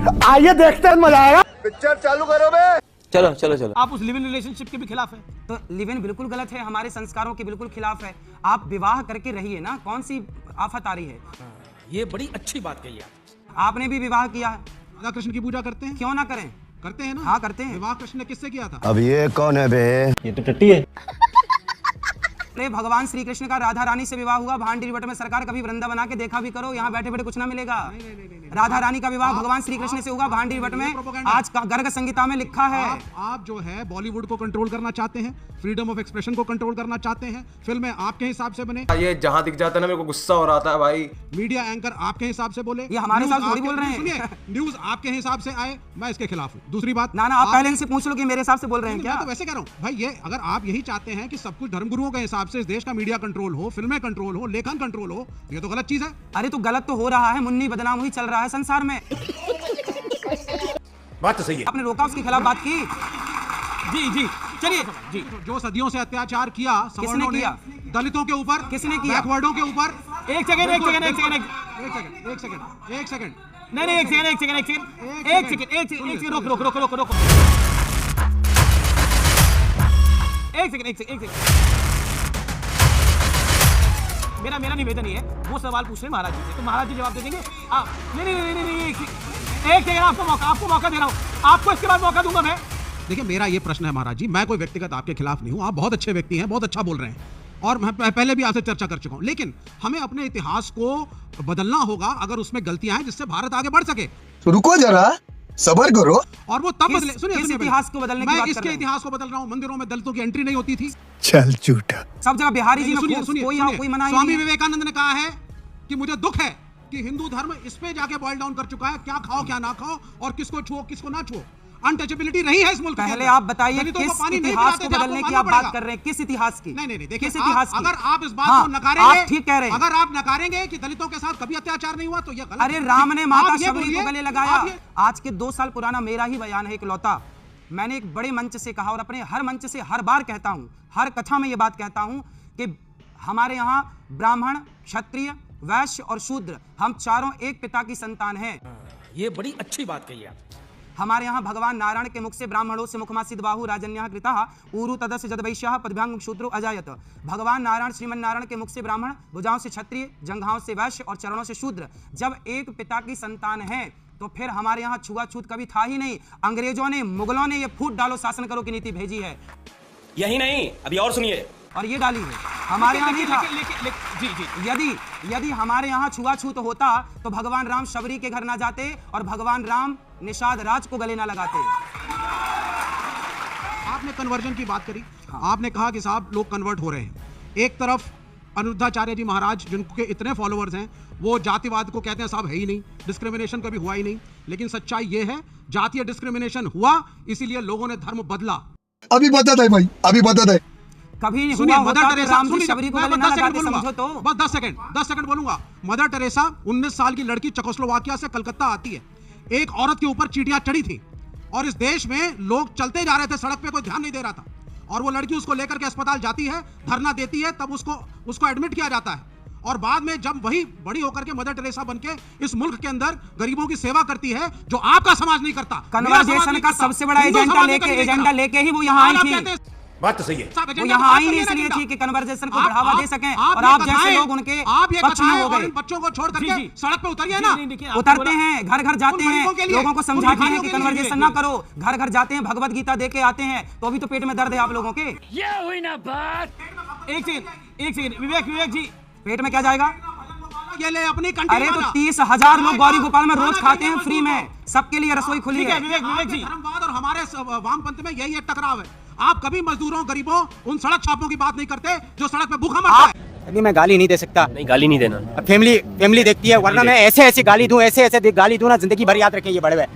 आइए देखते हैं, मजा आएगा। पिक्चर चालू करो बे। चलो चलो चलो। आप उस लिव इन रिलेशनशिप के भी खिलाफ है? तो लिव इन बिल्कुल गलत है, हमारे संस्कारों के बिल्कुल खिलाफ है। आप विवाह करके रहिए ना, कौन सी आफत आ रही है? ये बड़ी अच्छी बात कही आपने भी विवाह किया है, राधा कृष्ण की पूजा करते हैं? क्यों ना करें? करते हैं ना? हाँ करते हैं। विवाह कृष्ण ने किससे किया था? अब ये कौन है बे? ये तो टट्टी है। अरे भगवान श्री कृष्ण का राधा रानी से विवाह हुआ भांडी वट में। सरकार कभी वृंदा बना के देखा भी करो, यहाँ बैठे बैठे कुछ ना मिलेगा। राधा रानी का विवाह भगवान श्री कृष्ण से होगा भांडी वट में, आज का गर्ग संहिता में लिखा है। आप जो है बॉलीवुड को कंट्रोल करना चाहते हैं, फ्रीडम ऑफ एक्सप्रेशन को कंट्रोल करना चाहते हैं, फिल्में आपके हिसाब से बने, ये जहाँ दिख जाता है ना मेरे को गुस्सा हो रहा था भाई। मीडिया एंकर आपके हिसाब से बोले, ये हमारे साथ थोड़ी बोल रहे हैं। सुनिए, न्यूज आपके हिसाब से आए, मैं इसके खिलाफ हूँ। दूसरी बात, ना आप पहले इनसे पूछ लो कि मेरे हिसाब से बोल रहे हैं क्या? मैं तो वैसे कह रहा हूँ भाई, ये अगर आप यही चाहते हैं कि सब कुछ धर्मगुरुओं के हिसाब से इस देश का मीडिया कंट्रोल हो, फिल्में कंट्रोल हो, लेखन कंट्रोल हो, ये तो गलत चीज है। अरे तो गलत तो हो रहा है, मुन्नी बदनाम हुई चल रहा है संसार में। बात तो सही है। आपने रोका, उसके खिलाफ बात की? जी जी चलिए जी। जो सदियों से अत्याचार किया किसने किया? दलितों के ऊपर, किसने किया? बैकवर्डों के ऊपर। एक सेकंड नहीं नहीं, एक सेकंड रोक। एक सेकंड। मेरा निवेदन ये है, वो सवाल पूछ रहे हैं महाराज जी से, तो महाराज जी जवाब दे देंगे। आप नहीं, एक सेकंड, आपको मौका दे रहा हूँ, आपको इसके बाद मौका दूंगा मैं। देखिए, मेरा ये प्रश्न है महाराज जी, मैं कोई व्यक्तिगत आपके खिलाफ नहीं हूँ, आप बहुत अच्छे व्यक्ति हैं, बहुत अच्छा बोल रहे हैं, और मैं पहले भी आपसे चर्चा कर चुका हूँ, लेकिन हमें अपने इतिहास को बदलना होगा अगर उसमें गलतियां हैं, जिससे भारत आगे बढ़ सके। तो रुको जरा, सबर करो। और वो तब बदले। सुनिए, इतिहास को बदलने की बात कर इसके रहे हैं। इतिहास को बदल रहा हूँ। मंदिरों में दलितों की एंट्री नहीं होती थी। चल झूठा। सब जगह बिहारी जी सुनिए, कोई मना ही स्वामी नहीं। विवेकानंद ने कहा है कि मुझे दुख है कि हिंदू धर्म इस पे जाके बॉयल डाउन कर चुका है, क्या खाओ क्या ना खाओ, और किसको छुओ किसको ना छुओ। अनटचेबिलिटी रही है इस मुल्क के। पहले आप बताइए किस इतिहास को बदलने की आप बात कर रहे हैं? किस इतिहास की? नहीं, देखिए, किस इतिहास की? अगर आप इस बात को नकारेंगे, आप ठीक कह रहे हैं। अगर आप नकारेंगे कि दलितों के साथ कभी अत्याचार नहीं हुआ, तो ये गलत। अरे राम ने माता शबरी को गले लगाया। आज के 2 साल पुराना मेरा ही बयान है इकलौता। मैंने एक बड़े मंच से कहा, और अपने हर मंच से हर बार कहता हूं, हर कथा में यह बात कहता हूं कि हमारे यहाँ ब्राह्मण, क्षत्रिय, वैश्य और शूद्र, हम चारों एक पिता की संतान हैं। ये बड़ी अच्छी बात कही है। हमारे यहाँ भगवान नारायण के मुख से ब्राह्मणों से मुखमा सिद्धबाहु राजन्यः कृतः ऊरु तदस्य जदवैश्यः पदभ्यांग शूद्रो अजायत। भगवान नारायण, श्रीमन नारायण के मुख से ब्राह्मण, भुजाओं से क्षत्रिय, जंघाओं से वैश्य और चरणों से शूद्र। जब एक पिता की संतान है तो फिर हमारे यहाँ छुआछूत कभी था ही नहीं। अंग्रेजों ने, मुगलों ने ये फूट डालो शासन करो की नीति भेजी है। यही नहीं, अभी और सुनिए। और ये डाली है, हमारे यहाँ नहीं था। जी। यदि हमारे यहाँ छुआछूत होता तो भगवान राम शबरी के घर ना जाते और भगवान राम निषाद राज को गले ना लगाते। आपने कन्वर्जन की बात करी। आपने कहा कि साहब लोग कन्वर्ट हो रहे हैं। एक तरफ अनिरुद्धाचार्य जी महाराज, जिनके इतने फॉलोअर्स हैं, वो जातिवाद को कहते हैं साहब है ही नहीं, डिस्क्रिमिनेशन कभी हुआ ही नहीं। लेकिन सच्चाई ये है, जातीय डिस्क्रिमिनेशन हुआ, इसीलिए लोगों ने धर्म बदला। अभी बता दे भाई, अभी बता दे। कभी नहीं सुनिए, हुआ मदर होता तो टेरेसा, राम जी शबरी को गले ना लगाते, समझो तो। बस 10 सेकंड बोलूंगा। मदर टेरेसा 19 साल की लड़की चेकोस्लोवाकिया से कलकत्ता आती है। एक औरत के ऊपर चींटियां चढ़ी थी और इस देश में लोग चलते जा रहे थे, सड़क पे कोई ध्यान नहीं दे रहा था, और वो लड़की उसको लेकर के अस्पताल जाती है, धरना देती है, तब उसको एडमिट किया जाता है। और बाद में जब वही बड़ी होकर के मदर टेरेसा बनके इस मुल्क के अंदर गरीबों की सेवा करती है, जो आपका समाज नहीं करता। कन्वर्जेशन का सबसे बड़ा एजेंडा लेके ही वो यहाँ आई थी। बात तो सही है। वो यहाँ आई नहीं इसलिए थी कि कन्वर्जेशन को बढ़ावा दे सकें, और आप जैसे लोग उनके पक्ष में हो गए। बच्चों को छोड़ करके सड़क पे उतरिए ना। उतरते हैं, घर घर जाते हैं, लोगों को समझाते हैं कि कन्वर्जेशन ना करो। घर घर जाते हैं, भगवत गीता दे के आते हैं, तो भी तो पेट में दर्द है आप लोगों के। ये हुई ना बात। एक सेकंड विवेक जी, पेट में क्या जाएगा? ये ले अपनी कंट्री। अरे तो 30,000 लोग गौरी गोपाल में रोज खाते हैं फ्री में, सबके लिए रसोई खुली है। विवेक जी, धर्मवाद और हमारे वामपंथ में यही एक टकराव है। आप कभी मजदूरों, गरीबों, उन सड़क छापों की बात नहीं करते जो सड़क पे भूखा मरता है। अभी मैं गाली नहीं दे सकता। नहीं, गाली नहीं देना। फैमिली देखती है, वरना मैं ऐसे गाली दूं, ऐसे गाली दूं ना, जिंदगी भर याद रखें ये बड़े भाई।